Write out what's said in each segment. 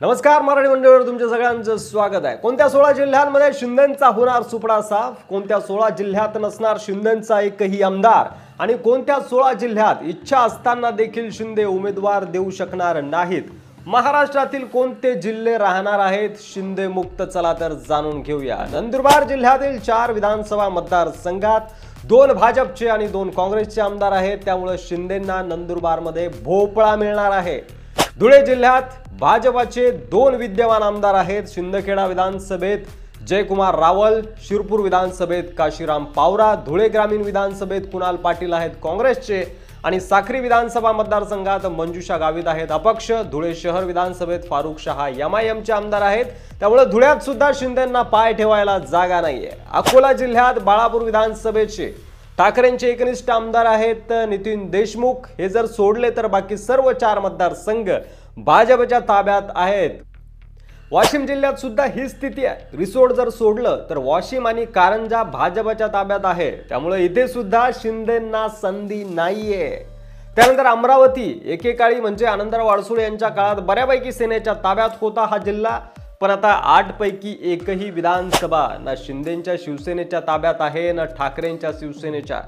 नमस्कार, मराठी मंडळीवर तुमच्या सगळ्यांचं स्वागत आहे। कोणत्या 16 जिल्ह्यांमध्ये शिंदेंचा होणार सुपडा साफ, कोणत्या 16 जिल्ह्यात नसणार शिंदेंचा एकही आमदार आणि कोणत्या 16 जिल्ह्यात इच्छा असताना देखील शिंदे उमेदवार देऊ शकणार नाहीत। महाराष्ट्रातील कोणते जिल्हे राहणार आहेत शिंदे मुक्त, चला तर जाणून घेऊया। नंदुरबार जिल्ह्यातील 4 विधानसभा मतदारसंघात 2 भाजपचे आणि 2 काँग्रेसचे आमदार आहेत, त्यामुळे शिंदेंना नंदुरबारमध्ये भोपळा मिळणार आहे। धुळे जिल्ह्यात भाजपचे 2 विद्यमान आमदार आहेत। शिंदखेडा विधानसभेत जयकुमार रावल, शिरपूर विधानसभेत काशीराम पावरा, धुळे ग्रामीण विधानसभेत कुणाल पाटील आहेत काँग्रेसचे आणि साक्री विधानसभा मतदारसंघात मंजुषा गावित आहेत अपक्ष। धुळे शहर विधानसभेत फारुख शहा एमआयएमचे आमदार आहेत, त्यामुळे धुळ्यात सुद्धा शिंदेंना पाय ठेवायला जागा नाहीये। अकोला जिल्ह्यात बाळापूर विधानसभेचे ठाकरेंचे एकनिष्ठ आमदार आहेत नितीन देशमुख। हे जर सोडले तर बाकी सर्व 4 मतदारसंघ भाजपच्या ताब्यात आहेत। वाशिम जिल्ह्यात सुद्धा ही स्थिती आहे। रिसोड जर सोडलं तर वाशिम आणि कारंजा भाजपच्या ताब्यात आहे, त्यामुळे इथे सुद्धा शिंदेंना संधी नाहीये। त्यानंतर अमरावती एकेकाळी म्हणजे आनंदराव अडसूळ यांच्या काळात बऱ्यापैकी सेनेच्या ताब्यात होता हा जिल्हा, पण आता 8 पैकी एकही विधानसभा ना शिंदेंच्या शिवसेनेच्या ताब्यात आहे ना ठाकरेंच्या शिवसेनेच्या।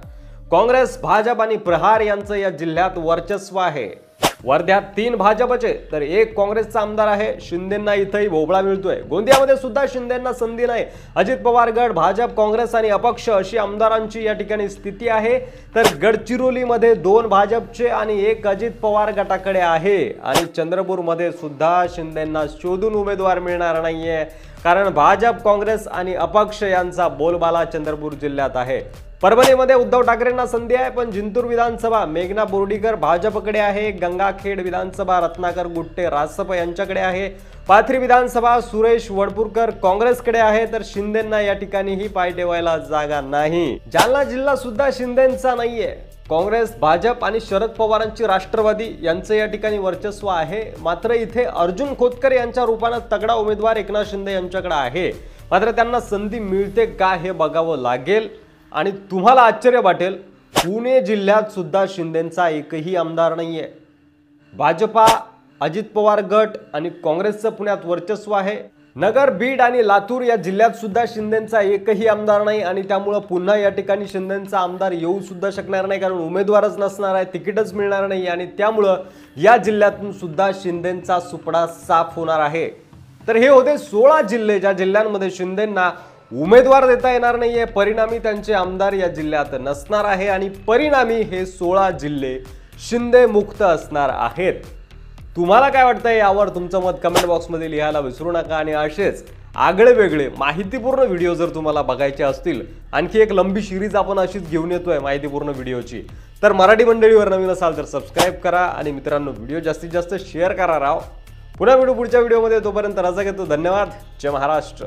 काँग्रेस, भाजप आणि प्रहार यांचं या जिल्ह्यात वर्चस्व आहे। वर्ध्यात 3 भाजपचे तर 1 काँग्रेसचा आमदार आहे। शिंदेंना इथेही भोपळा मिळतोय। गोंदियामध्ये सुद्धा शिंदेंना संधी नाही। अजित पवार गट, भाजप, काँग्रेस आणि अपक्ष अशी आमदारांची या ठिकाणी स्थिती आहे। तर गडचिरोलीमध्ये 2 भाजपचे आणि 1 अजित पवार गटाकडे आहे आणि चंद्रपूरमध्ये सुद्धा शिंदेंना शोधून उमेदवार मिळणार नाहीये, कारण भाजप, काँग्रेस आणि अपक्ष यांचा बोलबाला चंद्रपूर जिल्ह्यात आहे। परभणीमध्ये उद्धव ठाकरेंना संधी आहे, पण जिंतूर विधानसभा मेघना बोर्डीकर भाजपकडे आहे। गंगाखेड विधानसभा रत्नाकर गुट्टे रासप यांच्याकडे आहे। पाथरी विधानसभा सुरेश वडपुरकर काँग्रेसकडे आहे, तर शिंदेंना या ठिकाणीही पाय ठेवायला जागा नाही। जालना जिल्हा सुद्धा शिंदेंचा नाहीये। काँग्रेस, भाजप आणि शरद पवारांची राष्ट्रवादी यांचे या ठिकाणी वर्चस्व आहे। मात्र इथे अर्जुन खोतकर यांच्या रूपाने तगडा उमेदवार एकनाथ शिंदे यांच्याकडे आहे। मात्र त्यांना संधी मिळते का हे बघावं लागेल आणि तुम्हाला आश्चर्य वाटेल, पुणे जिल्ह्यात सुद्धा शिंदेंचा एकही आमदार नाहीये। भाजपा, अजित पवार गट आणि काँग्रेसचं पुण्यात वर्चस्व आहे। नगर, बीड आणि लातूर या जिल्ह्यात सुद्धा शिंदेंचा एकही आमदार नाही आणि त्यामुळे पुन्हा या ठिकाणी शिंदेंचा आमदार येऊ सुद्धा शकणार नाही, कारण उमेदवारच नसणार आहे, तिकीटच मिळणार नाही आणि त्यामुळे या जिल्ह्यातून सुद्धा शिंदेंचा सुपडा साफ होणार आहे। तर हे होते 16 जिल्हे ज्या जिल्ह्यांमध्ये शिंदेंना उमेदवार देता येणार नाहीये, परिणामी त्यांचे आमदार या जिल्ह्यात नसणार आहे आणि परिणामी हे 16 जिल्हे शिंदे मुक्त असणार आहेत। तुम्हाला काय वाटतंय यावर तुमचं मत कमेंट बॉक्समध्ये लिहायला विसरू नका आणि असेच आगळे वेगळे माहितीपूर्ण व्हिडिओ जर तुम्हाला बघायचे असतील, आणखी एक लंबी सिरीज आपण अशीच घेऊन येतोय माहितीपूर्ण व्हिडिओची, तर मराठी मंडळीवर नवीन असाल तर सबस्क्राईब करा आणि मित्रांनो व्हिडिओ जास्तीत जास्त शेअर करा राव। पुन्हा भेटू पुढच्या व्हिडिओमध्ये, तोपर्यंत रजा घेतो। धन्यवाद। जय महाराष्ट्र।